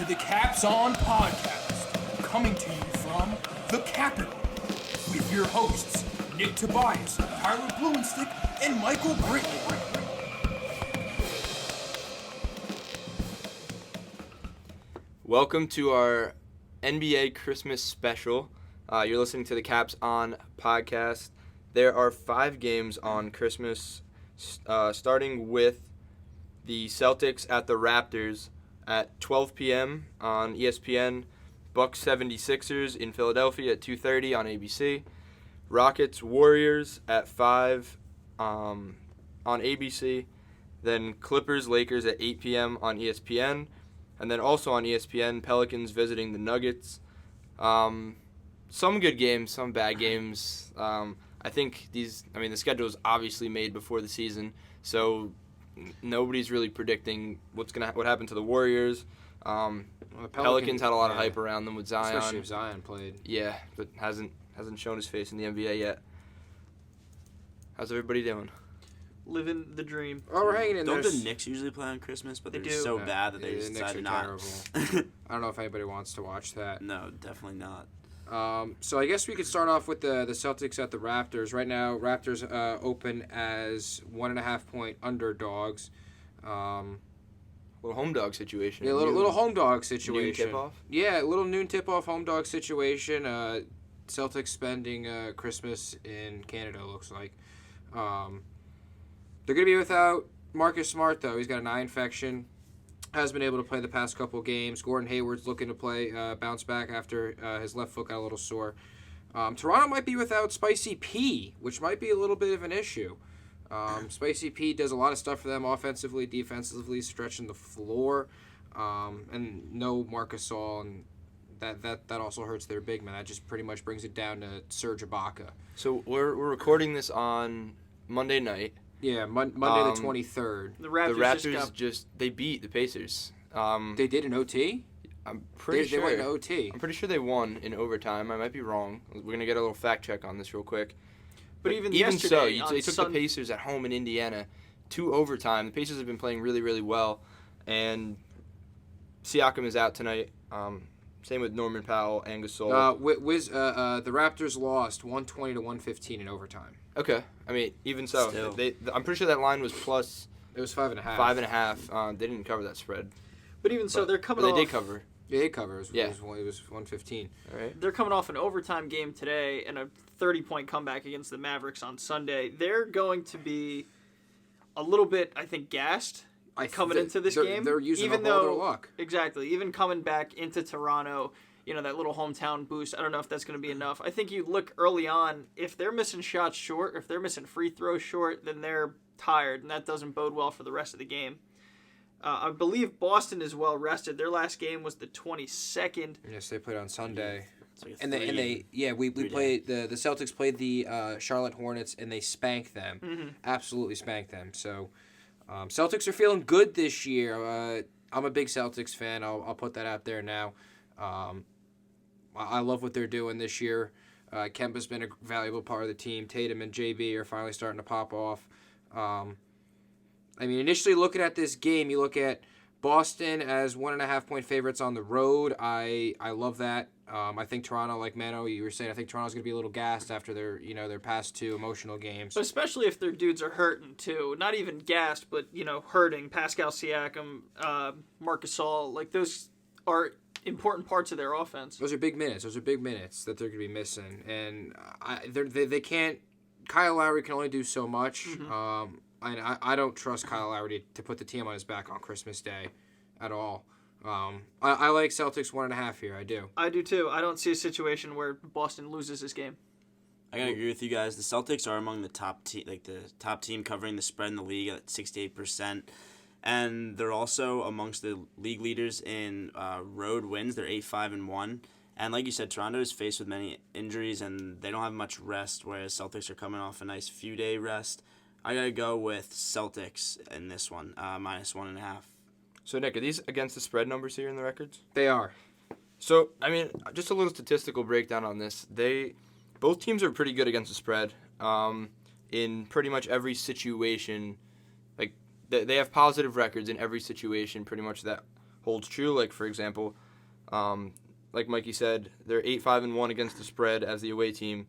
the capsON podcast, coming to you from the capital, with your hosts, Nick Tobias, Tyler Blumenstick, and Michael Brittany. Welcome to our NBA Christmas special. You're listening to the capsON podcast. There are 5 games on Christmas, starting with the Celtics at the Raptors at 12 p.m. on ESPN, Bucks 76ers in Philadelphia at 2:30 on ABC, Rockets Warriors at 5 on ABC, then Clippers Lakers at 8 p.m. on ESPN, and then also on ESPN, Pelicans visiting the Nuggets. Some good games, some bad games. I think the schedule is obviously made before the season, so nobody's really predicting what happened to the Warriors. Pelicans had a lot of hype around them with Zion. Especially if Zion played. Yeah, but hasn't shown his face in the NBA yet. How's everybody doing? Living the dream. Oh, we're hanging in there. Don't the Knicks usually play on Christmas? But They they're do. so bad that they Yeah, just the Knicks decided are not. terrible. I don't know if anybody wants to watch that. No, definitely not. So I guess we could start off with the Celtics at the Raptors. Right now, Raptors open as 1.5-point underdogs. Little home dog situation. Yeah, little home dog situation. Noon tip-off? Yeah, little noon tip-off home dog situation. Celtics spending Christmas in Canada, looks like. They're going to be without Marcus Smart, though. He's got an eye infection. Has been able to play the past couple games. Gordon Hayward's looking to play, bounce back after his left foot got a little sore. Toronto might be without Spicy P, which might be a little bit of an issue. Spicy P does a lot of stuff for them offensively, defensively, stretching the floor, and no Marc Gasol, and that also hurts their big man. That just pretty much brings it down to Serge Ibaka. So we're recording this on Monday night. Yeah, Monday the 23rd. The Raptors, They beat the Pacers. They did an OT? I'm pretty sure They went in OT. I'm pretty sure they won in overtime. I might be wrong. We're gonna get a little fact check on this real quick. But even so, yesterday, they took the Pacers at home in Indiana to overtime. The Pacers have been playing really, really well, and Siakam is out tonight. Same with Norman Powell and Gasol. The Raptors lost 120 to 115 in overtime. Okay, I mean, even so, Still. I'm pretty sure that line was plus It was 5.5. 5.5. They didn't cover that spread. but even so, they're coming But off. they did cover. Yeah, they cover. It Yeah. was 115. All right. They're coming off an overtime game today and a 30-point comeback against the Mavericks on Sunday. They're going to be a little bit, I think, gassed coming into this game. They're using even all though their luck. Exactly. Even coming back into Toronto, that little hometown boost. I don't know if that's going to be enough. I think you look early on, if they're missing shots short, or if they're missing free throws short, then they're tired, and that doesn't bode well for the rest of the game. I believe Boston is well rested. Their last game was the 22nd. Yes, they played on Sunday. It's like We played the Celtics played the Charlotte Hornets, and they spanked them. Mm-hmm. Absolutely spanked them. So Celtics are feeling good this year. I'm a big Celtics fan. I'll put that out there now. I love what they're doing this year. Kemba's been a valuable part of the team. Tatum and JB are finally starting to pop off. Initially looking at this game, you look at Boston as 1.5-point favorites on the road. I love that. I think Toronto, like Mano, you were saying, I think Toronto's going to be a little gassed after their past 2 emotional games. But especially if their dudes are hurting too. Not even gassed, but hurting. Pascal Siakam, Marc Gasol, like those are important parts of their offense. Those are big minutes. Those are big minutes that they're going to be missing, and they can't. Kyle Lowry can only do so much. Mm-hmm. I don't trust Kyle Lowry to put the team on his back on Christmas Day, at all. I like Celtics 1.5 here. I do. I do too. I don't see a situation where Boston loses this game. I gotta agree with you guys. The Celtics are among the top team covering the spread in the league at 68%, and they're also amongst the league leaders in road wins. They're 8-5-1. And like you said, Toronto is faced with many injuries, and they don't have much rest, whereas Celtics are coming off a nice few-day rest. I got to go with Celtics in this one, -1.5. So, Nick, are these against the spread numbers here in the records? They are. So, just a little statistical breakdown on this. Both teams are pretty good against the spread in pretty much every situation. Like, they have positive records in every situation pretty much that holds true. Like, for example, like Mikey said, they're 8-5-1 against the spread as the away team,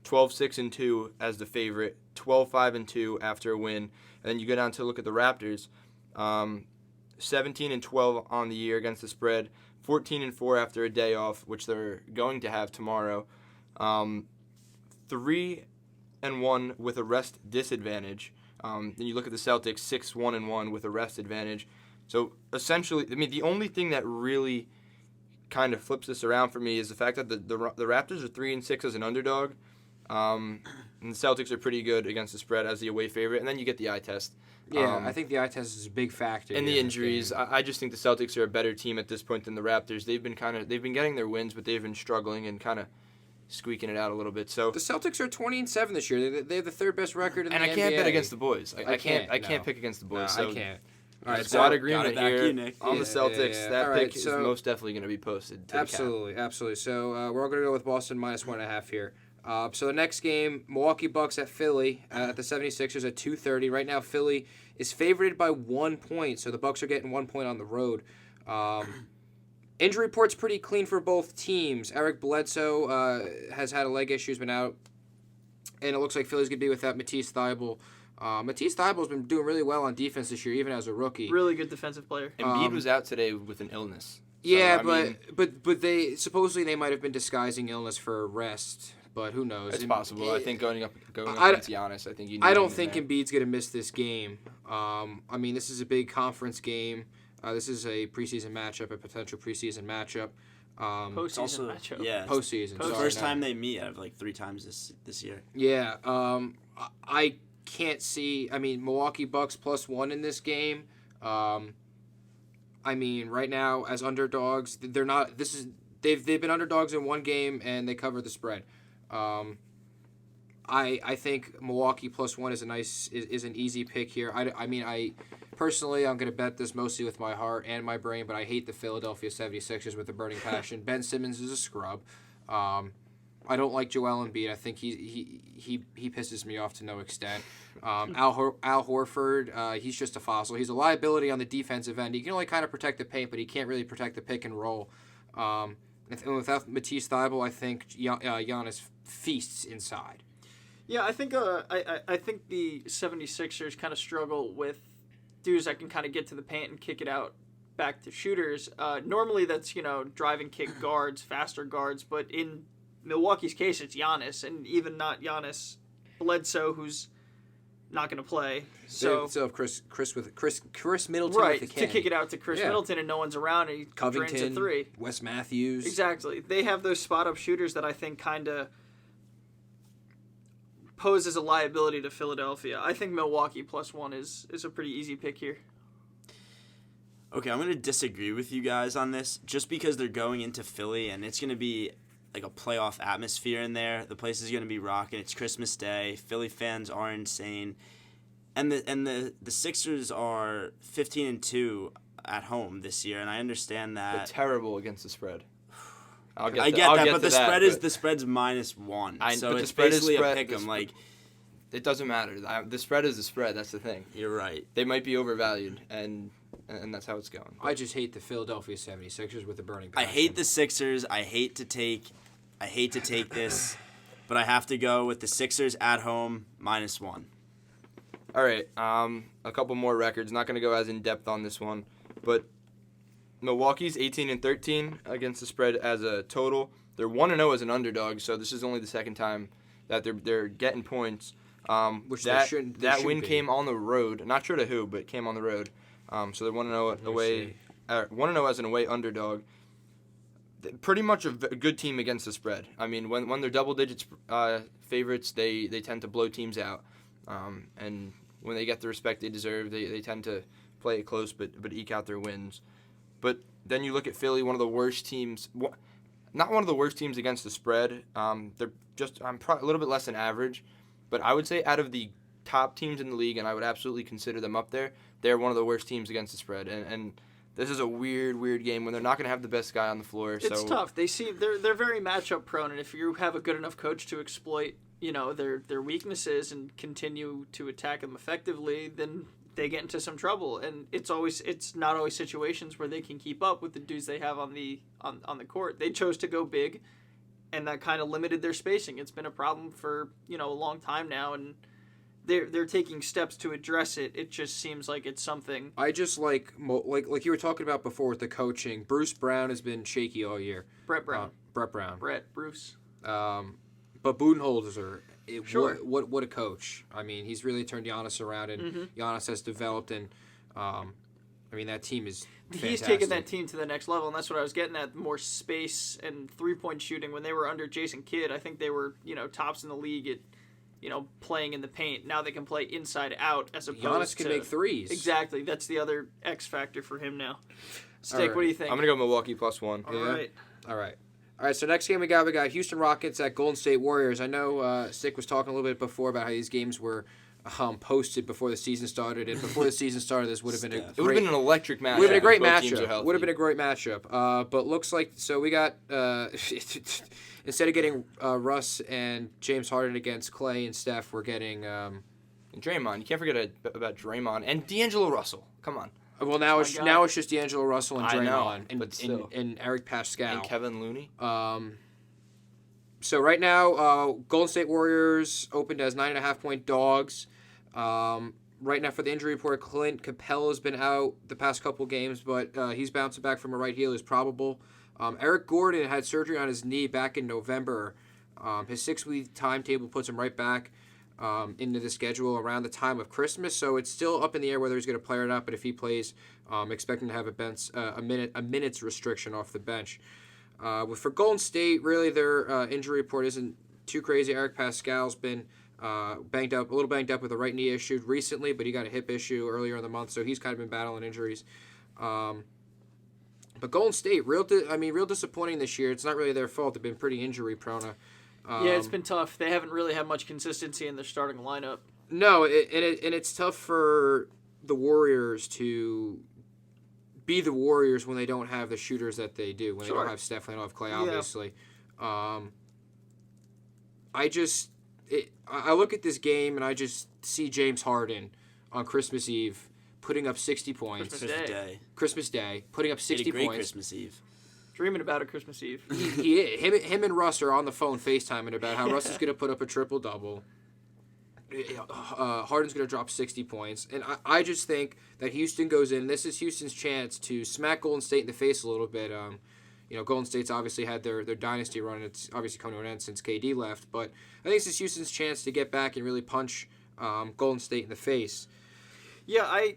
12-6-2 as the favorite, 12-5-2 after a win. And then you go down to look at the Raptors, 17-12 on the year against the spread, 14-4 after a day off, which they're going to have tomorrow, 3-1 with a rest disadvantage. Then you look at the Celtics, 6-1-1 with a rest advantage. So essentially, I mean, the only thing that really kind of flips this around for me is the fact that the Raptors are 3-6 as an underdog, and the Celtics are pretty good against the spread as the away favorite. And then you get the eye test. Yeah, I think the eye test is a big factor. And the injuries, I just think the Celtics are a better team at this point than the Raptors. They've been getting their wins, but they've been struggling and kind of squeaking it out a little bit. So the Celtics are 20-7 this year. They have the third best record in the NBA. And I can't bet against the boys. I can't no. pick against the boys. No, so I can't. All right, squad agreement got it back here you, Nick. on the Celtics. Yeah. That All right, pick is so- most definitely going to be posted. To Absolutely. So we're all going to go with Boston -1.5 here. So the next game, Milwaukee Bucks at Philly at the 76ers at 2:30. Right now, Philly is favored by 1 point, so the Bucks are getting 1 point on the road. Injury report's pretty clean for both teams. Eric Bledsoe has had a leg issue, has been out, and it looks like Philly's going to be without Matisse Thybulle. Matisse Thybulle's been doing really well on defense this year, even as a rookie. Really good defensive player. Embiid was out today with an illness. Yeah, So, I mean, but they supposedly they might have been disguising illness for a rest, but who knows? it's possible. I think going up I- against Giannis, I think you need I him don't in think there. Embiid's going to miss this game. I mean, this is a big conference game. This is a preseason matchup, a potential preseason matchup. Postseason also matchup. yeah, Postseason. the sorry, first no. time they meet out of like 3 times this year. Yeah. I can't see. I mean, Milwaukee Bucks +1 in this game. I mean, right now as underdogs, they're not. They've been underdogs in one game and they cover the spread. I think Milwaukee +1 is an easy pick here. I mean, personally, I'm going to bet this mostly with my heart and my brain, but I hate the Philadelphia 76ers with a burning passion. Ben Simmons is a scrub. I don't like Joel Embiid. I think he pisses me off to no extent. Al Horford, he's just a fossil. He's a liability on the defensive end. He can only kind of protect the paint, but he can't really protect the pick and roll. And without Matisse Thybulle, I think Giannis feasts inside. Yeah, I think the 76ers kind of struggle with dudes that can kind of get to the paint and kick it out back to shooters. Normally that's, drive and kick guards, faster guards, but in Milwaukee's case it's Giannis, and even not Giannis, Bledsoe, who's not going to play. So Chris Middleton right, with the to kick it out to Chris Yeah. Middleton and no one's around and he drains a Covington, three. Wes Matthews. Exactly. They have those spot-up shooters that I think kind of pose as a liability to Philadelphia. I think Milwaukee +1 is a pretty easy pick here. Okay, I'm going to disagree with you guys on this just because they're going into Philly and it's going to be like a playoff atmosphere in there. The place is going to be rocking. It's Christmas Day. Philly fans are insane. And the Sixers are 15-2 at home this year, and I understand They're that. terrible against the spread. I get that, but the spread's -1. So but the it's spread is basically spread- a pick 'em. the Like, It doesn't matter. The spread is the spread. That's the thing. you're right. They might be overvalued, and that's how it's going. I just hate the Philadelphia 76ers with a burning I passion. hate the Sixers. I hate to take this, but I have to go with the Sixers at home -1. All right, a couple more records. Not going to go as in depth on this one, but Milwaukee's 18-13 against the spread as a total. They're 1-0 as an underdog, so this is only the second time that they're getting points. Which that they that win should be. came on the road. Not sure to who, but it came on the road. So they're 1-0 away. 1-0 as an away underdog. Pretty much a good team against the spread. I mean, when they're double digits favorites, they tend to blow teams out. And when they get the respect they deserve, they tend to play it close but eke out their wins. But then you look at Philly, one of the worst teams. Not one of the worst teams against the spread. They're just a little bit less than average. But I would say out of the top teams in the league, and I would absolutely consider them up there, they're one of the worst teams against the spread. And this is a weird game when they're not going to have the best guy on the floor. It's tough. They're very matchup prone, and if you have a good enough coach to exploit, their weaknesses and continue to attack them effectively, then they get into some trouble, and it's not always situations where they can keep up with the dudes they have on the court. They chose to go big, and that kind of limited their spacing. It's been a problem for a long time now, and they're taking steps to address it. It just seems like it's something. I just like you were talking about before with the coaching. Bruce Brown has been shaky all year. Brett Brown. Bruce. But Budenholzer, Sure. what a coach. I mean, he's really turned Giannis around, and Giannis has developed, and that team is fantastic. He's taken that team to the next level, and that's what I was getting at. More space and three-point shooting. When they were under Jason Kidd, I think they were tops in the league at playing in the paint. Now they can play inside out as opposed Giannis can to make threes. Exactly. That's the other X factor for him now. Stick, right. What do you think? I'm gonna go Milwaukee +1. All right. All right, so next game we got Houston Rockets at Golden State Warriors. I know Stick was talking a little bit before about how these games were posted before the season started, and before the season started, this would have been It would have been an electric matchup. Would have been a great if both teams are matchup. healthy. Would have been a great matchup. But looks like we got instead of getting Russ and James Harden against Clay and Steph, we're getting And Draymond. You can't forget about Draymond and D'Angelo Russell. Come on. well now it's just D'Angelo Russell and I know, Draymond but still. and Eric Pascal And Kevin Looney. So right now, Golden State Warriors opened as 9.5-point dogs. Right now for the injury report, Clint Capella's been out the past couple games, but he's bouncing back from a right heel is probable. Eric Gordon had surgery on his knee back in November. His 6-week timetable puts him right back into the schedule around the time of Christmas, so it's still up in the air whether he's going to play or not. But if he plays, expecting to have a minutes restriction off the bench. For Golden State, really their injury report isn't too crazy. Eric Pascal's been a little banged up with a right knee issue recently, but he got a hip issue earlier in the month, so he's kind of been battling injuries. But Golden State, real disappointing this year. It's not really their fault. They've been pretty injury prone. Yeah, it's been tough. They haven't really had much consistency in their starting lineup. No, and it's tough for the Warriors to be the Warriors when they don't have the shooters that they do. When they don't have Steph, they don't have Clay, obviously. Yeah. I look at this game and I just see James Harden on Christmas Eve putting up 60 points. Christmas Day, putting up 60 great points. Christmas Eve. Dreaming about a Christmas Eve. Him and Russ are on the phone FaceTiming about how Russ is going to put up a triple-double. Harden's going to drop 60 points. And I just think that Houston goes in. This is Houston's chance to smack Golden State in the face a little bit. Golden State's obviously had their dynasty run, and it's obviously come to an end since KD left. But I think this is Houston's chance to get back and really punch Golden State in the face. Yeah,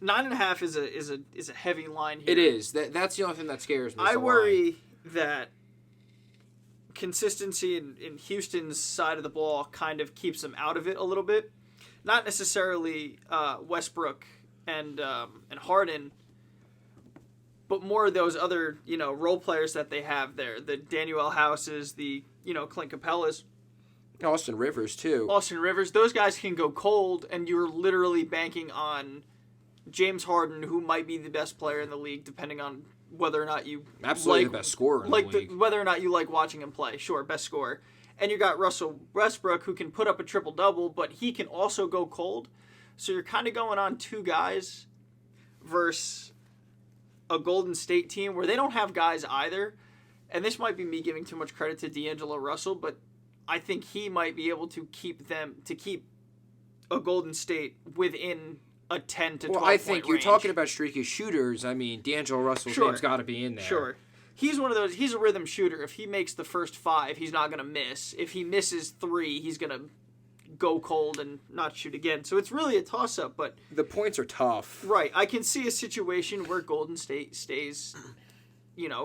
9.5 is a heavy line here. It is. That's the only thing that scares me. I worry that consistency in Houston's side of the ball kind of keeps them out of it a little bit. Not necessarily Westbrook and Harden, but more of those other role players that they have there. The Daniel Houses, the Clint Capellas. Austin Rivers, too. Those guys can go cold, and you're literally banking on James Harden, who might be the best player in the league, depending on whether or not you absolutely the best scorer in the league. Whether or not you like watching him play. Sure, best scorer. And you got Russell Westbrook, who can put up a triple-double, but he can also go cold. So you're kind of going on two guys versus a Golden State team where they don't have guys either. And this might be me giving too much credit to D'Angelo Russell, but I think he might be able to keep a Golden State within a 10 to 12 point I think you're range. talking about streaky shooters. I mean, D'Angelo Russell's name's got to be in there. Sure. He's one of those. He's a rhythm shooter. If he makes the first 5, he's not going to miss. If he misses 3, he's going to go cold and not shoot again. So it's really a toss-up. But the points are tough. Right. I can see a situation where Golden State stays,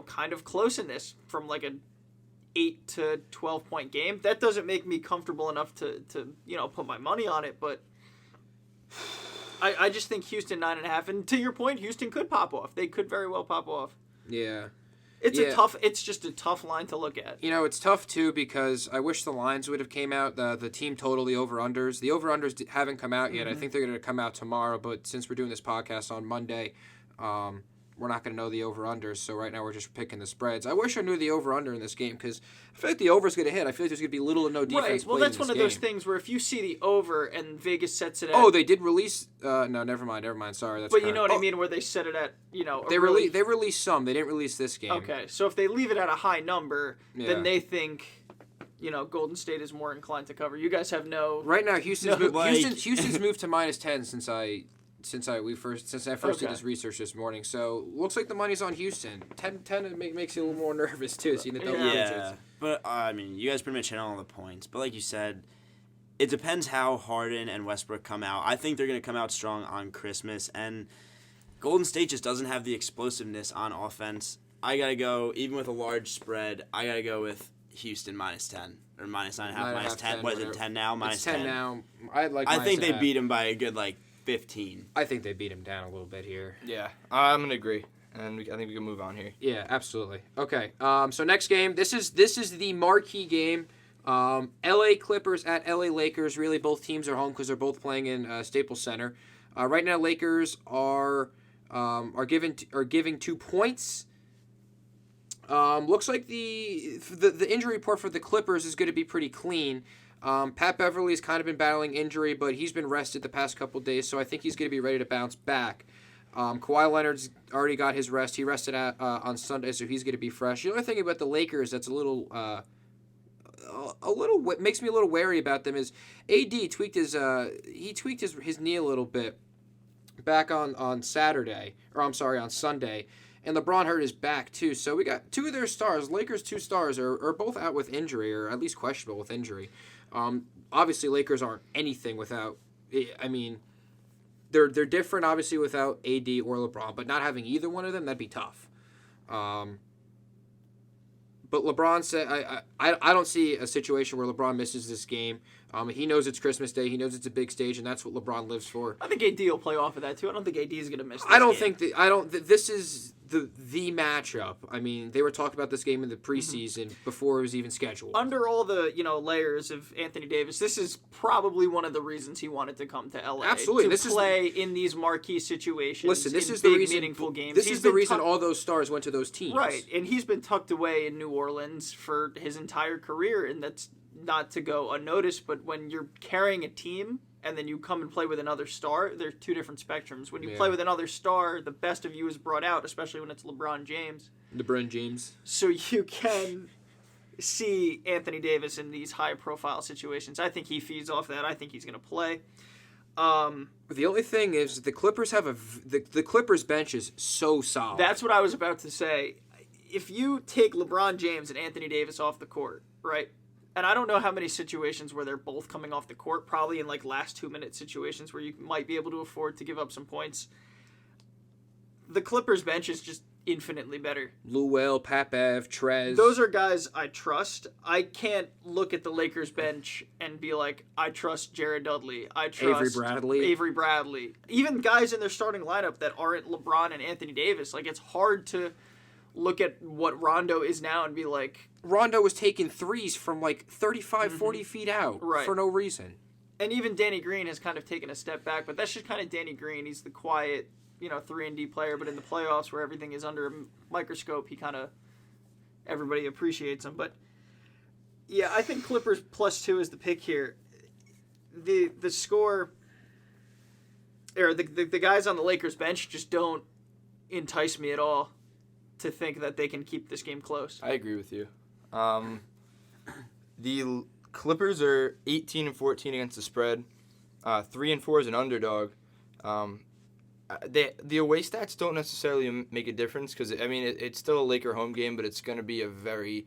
kind of close in this from like an 8 to 12 point game. That doesn't make me comfortable enough to put my money on it. But I just think Houston 9.5. And to your point, Houston could pop off. They could very well pop off. Yeah. It's just a tough line to look at. It's tough too because I wish the lines would have came out, the team total, the over-unders. The over-unders haven't come out yet. I think they're going to come out tomorrow, but since we're doing this podcast on Monday, we're not going to know the over-unders, so right now we're just picking the spreads. I wish I knew the over-under in this game because I feel like the over's going to hit. I feel like there's going to be little to no defense Right. Well, played that's in one this of those game. things where if you see the over and Vegas sets it at. Oh, they did release. No, never mind. Sorry, that's. But you know what I Oh, mean, where they set it at, They released some. They didn't release this game. Okay, so if they leave it at a high number, Yeah. then they think, Golden State is more inclined to cover. You guys have no. Right now, Houston's No, Houston's moved to -10 since I first did this research this morning. So looks like the money's on Houston. 10 makes you a little more nervous too, seeing the double Yeah, digits. but I mean, you guys pretty much hit on all the points. But like you said, it depends how Harden and Westbrook come out. I think they're going to come out strong on Christmas, and Golden State just doesn't have the explosiveness on offense. I got to go, even with a large spread, I got to go with Houston -10 or -9.5, -10. What is it, 10 now? It's 10 now. I think they beat him by a good 15. I think they beat him down a little bit here. Yeah, I'm gonna agree, and I think we can move on here. Yeah, absolutely. Okay. So next game, this is the marquee game. L.A. Clippers at L.A. Lakers. Really, both teams are home because they're both playing in Staples Center. Right now, Lakers are giving 2 points. Looks like the injury report for the Clippers is going to be pretty clean. Pat Beverly's kind of been battling injury, but he's been rested the past couple days, so I think he's going to be ready to bounce back. Kawhi Leonard's already got his rest. He rested on Sunday, so he's going to be fresh. The only thing about the Lakers that's makes me a little wary about them is AD tweaked his knee a little bit back on Sunday, and LeBron hurt his back too. So we got 2 of their stars, Lakers' 2 stars are both out with injury, or at least questionable with injury. Obviously, Lakers aren't anything without. I mean, they're different obviously without AD or LeBron, but not having either one of them, that'd be tough. But LeBron said, I don't see a situation where LeBron misses this game. He knows it's Christmas Day. He knows it's a big stage, and that's what LeBron lives for. I think AD will play off of that too. I don't think AD is going to miss this game. This is the matchup. I mean, they were talking about this game in the preseason before it was even scheduled. Under all the layers of Anthony Davis, this is probably one of the reasons he wanted to come to LA. Absolutely, to play in these marquee situations. Listen, this is big, the reason. Meaningful games. This is the reason all those stars went to those teams. Right, and he's been tucked away in New Orleans for his entire career, and that's not to go unnoticed. But when you're carrying a team and then you come and play with another star, they're 2 different spectrums. When you play with another star, the best of you is brought out, especially when it's LeBron James. So you can see Anthony Davis in these high-profile situations. I think he feeds off that. I think he's going to play. The only thing is the Clippers have the Clippers bench is so solid. That's what I was about to say. If you take LeBron James and Anthony Davis off the court, right? And I don't know how many situations where they're both coming off the court, probably in last 2-minute situations where you might be able to afford to give up some points. The Clippers bench is just infinitely better. Luel, Papev, Trez. Those are guys I trust. I can't look at the Lakers bench and be like, I trust Jared Dudley. I trust Avery Bradley. Even guys in their starting lineup that aren't LeBron and Anthony Davis. It's hard to look at what Rondo is now and be like... Rondo was taking threes from 35, 40 feet out for no reason. And even Danny Green has kind of taken a step back, but that's just kind of Danny Green. He's the quiet, 3-and-D player, but in the playoffs where everything is under a microscope, everybody appreciates him. But, yeah, I think Clippers +2 is the pick here. The score, or the guys on the Lakers bench just don't entice me at all to think that they can keep this game close. I agree with you. The Clippers are 18-14 against the spread. 3-4 as an underdog. The away stats don't necessarily make a difference because it's still a Laker home game, but it's going to be a very,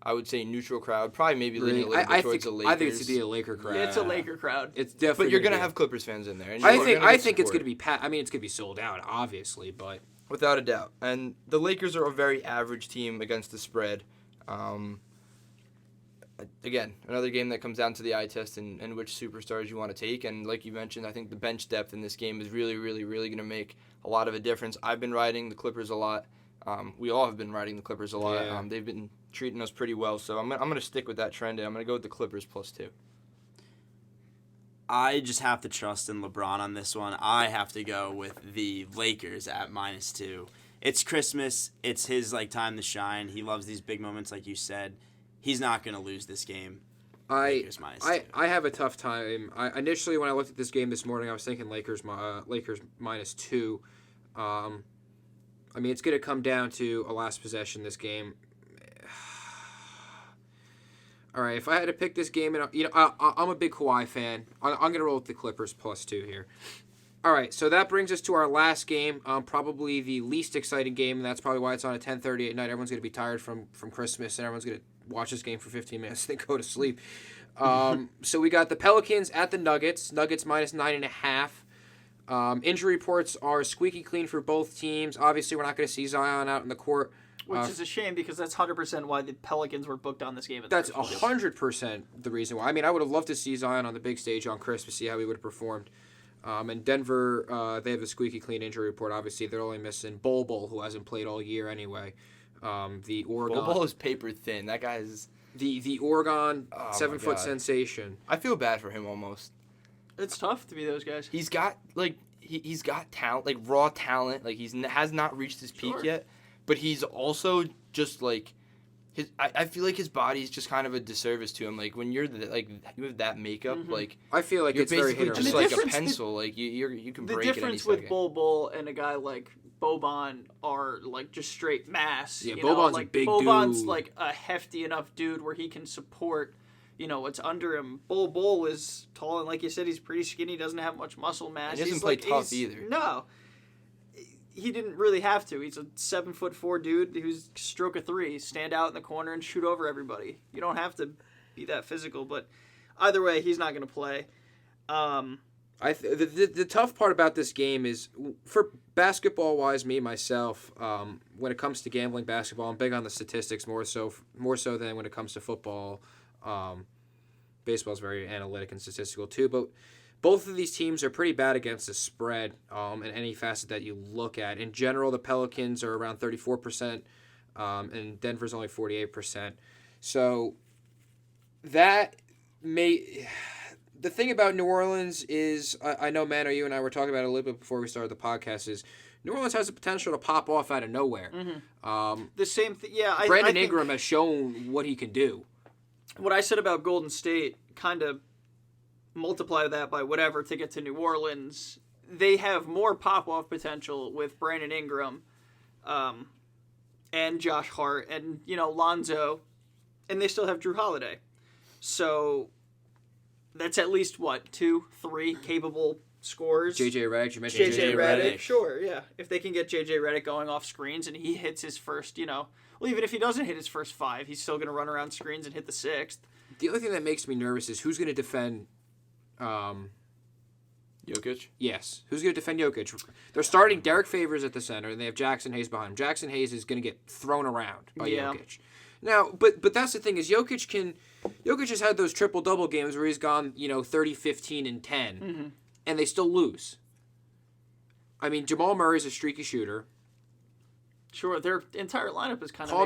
I would say, neutral crowd. Probably maybe leaning a little bit towards the Lakers. I think it's to be a Laker crowd. It's a Laker crowd. It's definitely. But you're going to have Clippers fans in there. And I think it's going to be it's going to be sold out, obviously, but without a doubt. And the Lakers are a very average team against the spread. Again, another game that comes down to the eye test and which superstars you want to take. And like you mentioned, I think the bench depth in this game is really, really, really going to make a lot of a difference. I've been riding the Clippers a lot. We all have been riding the Clippers a lot. Yeah. They've been treating us pretty well. So I'm going to stick with that trend, and I'm going to go with the Clippers +2. I just have to trust in LeBron on this one. I have to go with the Lakers at -2. it's Christmas. It's his time to shine. He loves these big moments, like you said. He's not going to lose this game. Lakers -2. I have a tough time. Initially, when I looked at this game this morning, I was thinking Lakers -2. It's going to come down to a last possession this game. All right, if I had to pick this game, and I'm a big Kawhi fan. I'm going to roll with the Clippers +2 here. All right, so that brings us to our last game, probably the least exciting game, and that's probably why it's on at 10:30 at night. Everyone's going to be tired from Christmas, and everyone's going to watch this game for 15 minutes and then go to sleep. So we got the Pelicans at the Nuggets. Nuggets -9.5. Injury reports are squeaky clean for both teams. Obviously, we're not going to see Zion out in the court. Which is a shame because that's 100% why the Pelicans were booked on this game. That's 100% the reason why. I would have loved to see Zion on the big stage on Christmas, see how he would have performed. And Denver, they have a squeaky clean injury report. Obviously, they're only missing Bol, who hasn't played all year anyway. The Oregon. Bol is paper thin. That guy is the Oregon 7-foot sensation. I feel bad for him almost. It's tough to be those guys. He's got he's got talent, raw talent. Has not reached his peak yet, but he's also just I feel like his body's just kind of a disservice to him. When you're you have that makeup, I feel like you're it's very basically hit or just miss. like a pencil. You can break it any second. The difference with Bol and a guy like Boban are just straight mass. Yeah, Boban's a big dude. Boban's a hefty enough dude where he can support what's under him. Bol is tall and like you said, he's pretty skinny. Doesn't have much muscle mass. And he doesn't play tough either. No. He didn't really have to. He's a 7'4" dude who's stroke a three, stand out in the corner and shoot over everybody. You don't have to be that physical, but either way, he's not going to play. The tough part about this game is, for basketball wise, myself, when it comes to gambling basketball, I'm big on the statistics more so than when it comes to football. Baseball is very analytic and statistical too, but both of these teams are pretty bad against the spread in any facet that you look at. In general, the Pelicans are around 34%, and Denver's only 48%. So that may... The thing about New Orleans is, I know, Mano, you and I were talking about it a little bit before we started the podcast, is New Orleans has the potential to pop off out of nowhere. Mm-hmm. The same thing, yeah. Brandon Ingram has shown what he can do. What I said about Golden State, kind of multiply that by whatever to get to New Orleans. They have more pop-off potential with Brandon Ingram and Josh Hart and, Lonzo, and they still have Drew Holiday. So that's at least, 2, 3 capable scorers. J.J. Redick, you mentioned J.J. Redick. Sure, yeah. If they can get J.J. Redick going off screens and he hits his first, well, even if he doesn't hit his first 5, he's still going to run around screens and hit the 6th. The only thing that makes me nervous is who's going to defend Jokic? Yes. Who's going to defend Jokic? They're starting Derek Favors at the center, and they have Jackson Hayes behind him. Jackson Hayes is going to get thrown around by Jokic. Now, but that's the thing is Jokic has had those triple-double games where he's gone, 30, 15, and 10, and they still lose. Jamal Murray's a streaky shooter. Sure, their entire lineup is kind of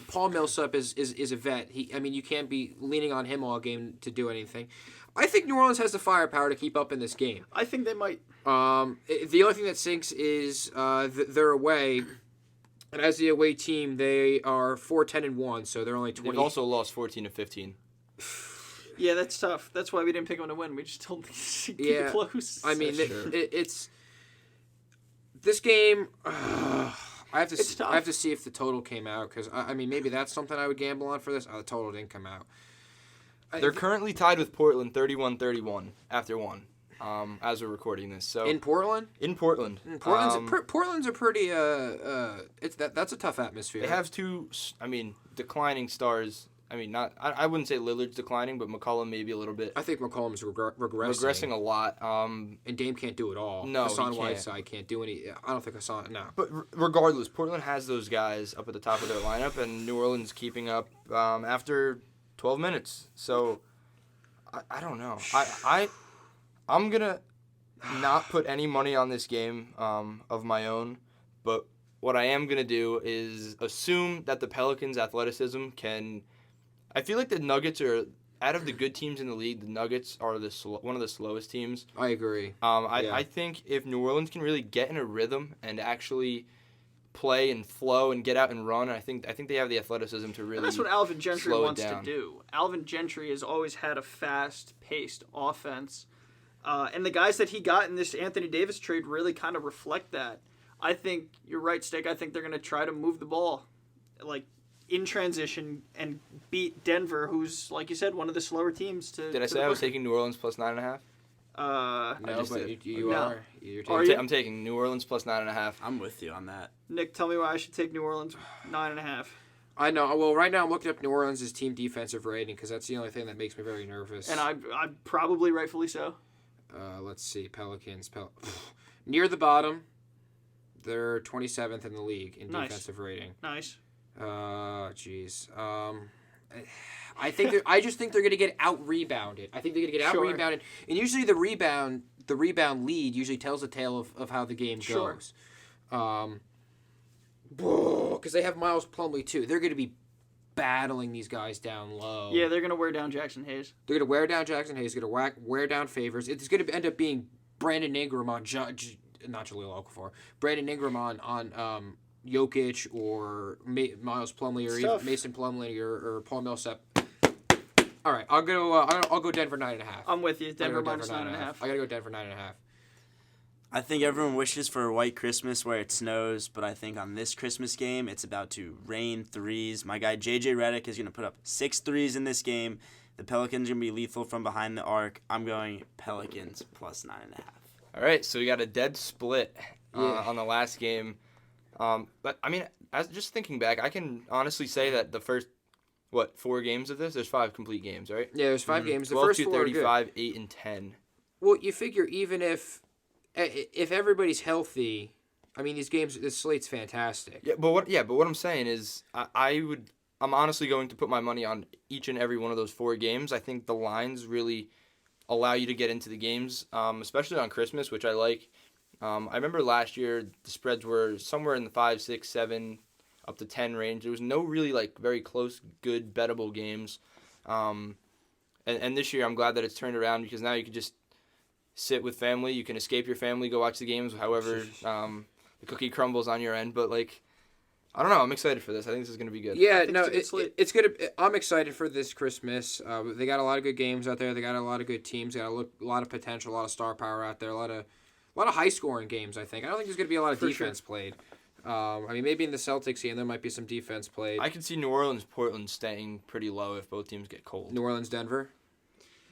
Paul Millsap is a vet. You can't be leaning on him all game to do anything. I think New Orleans has the firepower to keep up in this game. I think they might. The only thing that sinks is they're away, and as the away team, they are 4-10-1, so they're only 20. They've also lost 14 to 15. Yeah, that's tough. That's why we didn't pick them to win. We just told them to keep it close. It's this game. I have to see if the total came out because maybe that's something I would gamble on for this. The total didn't come out. They're currently tied with Portland 31-31 after one, as we're recording this. So in Portland? In Portland. Portland's a pretty that's a tough atmosphere. They have two declining stars. I wouldn't say Lillard's declining, but McCollum maybe a little bit. I think McCollum's regressing. Regressing a lot. And Dame can't do it all. No, Hassan Whiteside can't do any. I don't think Hassan. No. But regardless, Portland has those guys up at the top of their lineup, and New Orleans keeping up after 12 minutes. So I don't know. I'm gonna not put any money on this game of my own, but what I am gonna do is assume that the Pelicans' athleticism can. I feel like the Nuggets are, out of the good teams in the league, the Nuggets are one of the slowest teams. I agree. I think if New Orleans can really get in a rhythm and actually play and flow and get out and run. I think they have the athleticism to really. And that's what Alvin Gentry slow it wants to down. do. Alvin Gentry has always had a fast-paced offense. And the guys that he got in this Anthony Davis trade really kind of reflect that. I think you're right, Stick. I think they're going to try to move the ball, like, in transition and beat Denver, who's, like you said, one of the slower teams to. Did I say I was taking New Orleans plus 9.5? No, just but did. you No. are. You're Are taking, you? I'm taking New Orleans plus 9.5. I'm with you on that. Nick, tell me why I should take New Orleans 9.5. I know. Well, right now I'm looking up New Orleans' team defensive rating because that's the only thing that makes me very nervous. And I'm probably rightfully so. Let's see. Pelicans. Near the bottom, they're 27th in the league in Nice. defensive rating. Nice. Jeez. I just think they're gonna get out rebounded. I think they're gonna get out Sure. rebounded, and usually the rebound lead usually tells a tale of how the game Sure. goes. Because they have Miles Plumlee too. They're gonna be battling these guys down low. Yeah, they're going to wear down Jackson Hayes. They're gonna wear down Jackson Hayes. Gonna wear down Favors. It's gonna end up being Brandon Ingram on not Jaleel Okafor. Brandon Ingram on Jokic or Miles Plumlee or even Mason Plumlee or Paul Millsap. All right, I'll go Denver 9.5. I'm with you. Denver I gotta go minus 9.5. I gotta go Denver 9.5. I think everyone wishes for a white Christmas where it snows, but I think on this Christmas game, it's about to rain threes. My guy J.J. Redick is going to put up 6 threes in this game. The Pelicans are going to be lethal from behind the arc. I'm going Pelicans plus 9.5. All right, so we got a dead split Yeah. on the last game. But, I mean, just thinking back, I can honestly say that the first, 4 games of this? There's 5 complete games, right? Yeah, there's 5 games. The 12 first to 4 are good. 35, 8 and 10. Well, you figure even if everybody's healthy, I mean this slate's fantastic. Yeah, but what I'm saying is I'm honestly going to put my money on each and every one of those 4 games. I think the lines really allow you to get into the games, especially on Christmas, which I like. I remember last year the spreads were somewhere in the 5, 6, 7, up to 10 range. There was no really very close, good, bettable games. And this year I'm glad that it's turned around because now you can just sit with family. You can escape your family, go watch the games, however the cookie crumbles on your end. But, I don't know. I'm excited for this. I think this is going to be good. Yeah, think no, it's a good slate. it's good. I'm excited for this Christmas. They got a lot of good games out there. They got a lot of good teams. They got a lot of potential, a lot of star power out there. A lot of high scoring games. I think. I don't think there's going to be a lot of defense played. I mean, maybe in the Celtics game there might be some defense played. I can see New Orleans, Portland staying pretty low if both teams get cold. New Orleans, Denver.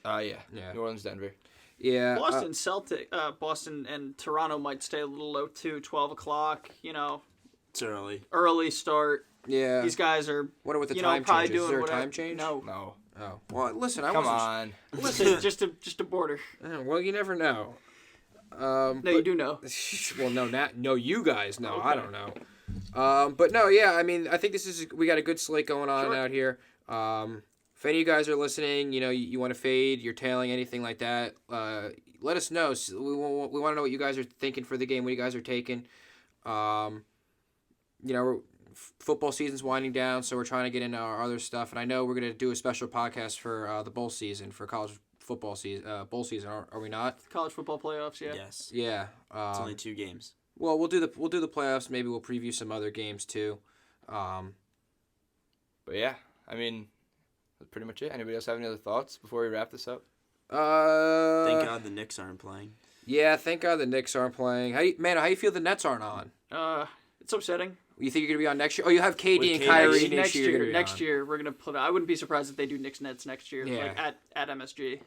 Yeah. New Orleans, Denver. Yeah. Boston and Toronto might stay a little low too. 12 o'clock, It's early. early start. Yeah. These guys are, Wonder what the probably time change is. doing Is there a whatever. time change? No. No. Oh. Well, listen. Come on. Listen, just a border. Well, you never know. No, you do know. Well, no, you guys know. I Okay. don't know. But no, yeah. I mean, I think we got a good slate going on Sure. out here. If any of you guys are listening, you want to fade, you're tailing, anything like that, let us know. We want to know what you guys are thinking for the game, what you guys are taking. Football season's winding down, so we're trying to get into our other stuff. And I know we're going to do a special podcast for the bowl season, for college football season, bowl season. Are we not? College football playoffs, yeah. Yes. Yeah. It's only 2 games. Well, we'll do the playoffs. Maybe we'll preview some other games too. But yeah, I mean, that's pretty much it. Anybody else have any other thoughts before we wrap this up? Thank God the Knicks aren't playing. Yeah, thank God the Knicks aren't playing. How you feel the Nets aren't on? It's upsetting. You think you're gonna be on next year? Oh, you have KD With and KD. Kyrie Next you're gonna year, be next on. year we're gonna put. I wouldn't be surprised if they do Knicks Nets next year, Yeah. at MSG.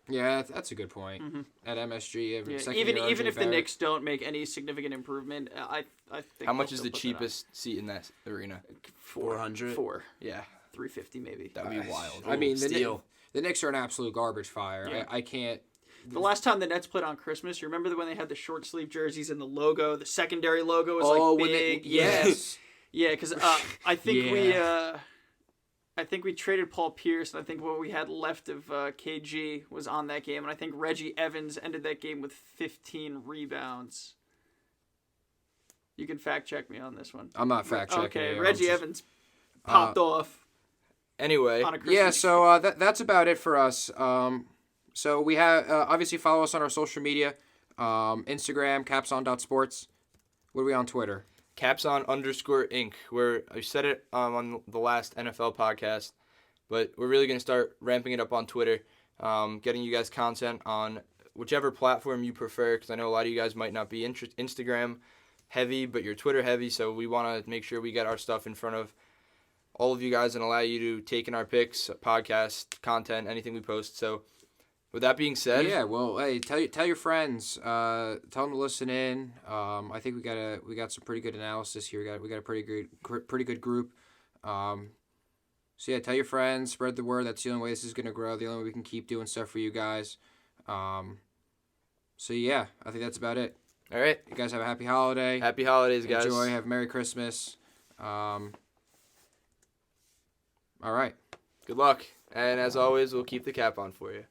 Yeah, that's a good point. At MSG, Yeah. second Even year if RJ the Barrett. Knicks don't make any significant improvement, I think. How much they'll is the put that on. cheapest seat in that arena? 400? 4, Yeah, 350 maybe. that would be wild. I mean, steal. the Knicks are an absolute garbage fire. Yeah. I can't. The last time the Nets played on Christmas, you remember when they had the short sleeve jerseys and the logo, the secondary logo was when big. yes. Yeah, because I think I think we traded Paul Pierce, and I think what we had left of KG was on that game, and I think Reggie Evans ended that game with 15 rebounds. You can fact check me on this one. I'm not fact checking. Okay, you. Reggie Evans popped off Anyway, on a Christmas. Yeah, so that's about it for us. So we have obviously follow us on our social media, Instagram capson.sports. What are we on Twitter? capsON_Inc. Where I said it on the last NFL podcast, but we're really going to start ramping it up on Twitter, getting you guys content on whichever platform you prefer, because I know a lot of you guys might not be Instagram heavy, but you're Twitter heavy, so we want to make sure we get our stuff in front of all of you guys and allow you to take in our picks, podcast, content, anything we post. So with that being said, yeah, well, hey, tell your friends, tell them to listen in. I think we got some pretty good analysis here. We got a pretty good group. So yeah, tell your friends, spread the word. That's the only way this is gonna grow. The only way we can keep doing stuff for you guys. So yeah, I think that's about it. all right. You guys have a happy holiday. Happy holidays, guys. Enjoy. Have a Merry Christmas. All right. Good luck. And as always, we'll keep the cap on for you.